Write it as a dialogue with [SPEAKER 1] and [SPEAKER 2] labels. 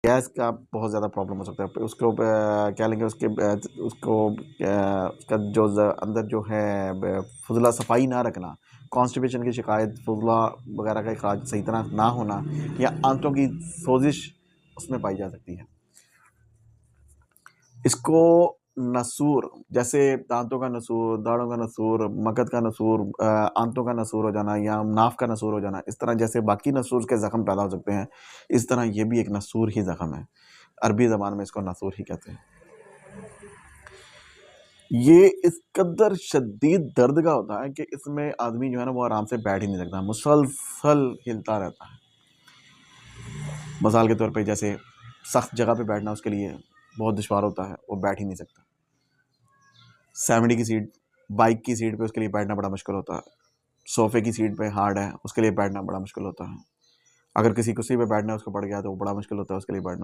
[SPEAKER 1] Gas का बहुत ज़्यादा प्रॉब्लम हो सकता है। उसको क्या लेंगे उसके उसको उसका जो अंदर जो है फजला सफाई ना रखना, कॉन्स्टिपेशन की शिकायत, फजला वगैरह का इखराज सही तरह ना होना, या आंतों की सोजिश उसमें पाई जा सकती है। इसको नसूर, जैसे दांतों का नसूर, दाढ़ों का नसूर, मगज का नसूर, आंतों का नसूर हो जाना या नाफ का नसूर हो जाना, इस तरह जैसे बाकी नसूर के ज़ख्म पैदा हो सकते हैं, इस तरह ये भी एक नसूर ही ज़ख्म है। अरबी ज़बान में इसको नसूर ही कहते हैं। ये इस कदर शदीद दर्द का होता है कि इसमें आदमी जो है ना वो आराम से बैठ ही नहीं सकता, मुसलसल हिलता रहता है। मिसाल के तौर पे जैसे सख्त जगह पे बैठना उसके लिए बहुत दुश्वार होता है, वो बैठ ही नहीं सकता। 70 की सीट, बाइक की सीट पे उसके लिए बैठना बड़ा मुश्किल होता है। सोफ़े की सीट पे हार्ड है, उसके लिए बैठना बड़ा मुश्किल होता है। अगर किसी कुर्सी पे बैठना उसको पड़ गया तो वो बड़ा मुश्किल होता है उसके लिए बैठना।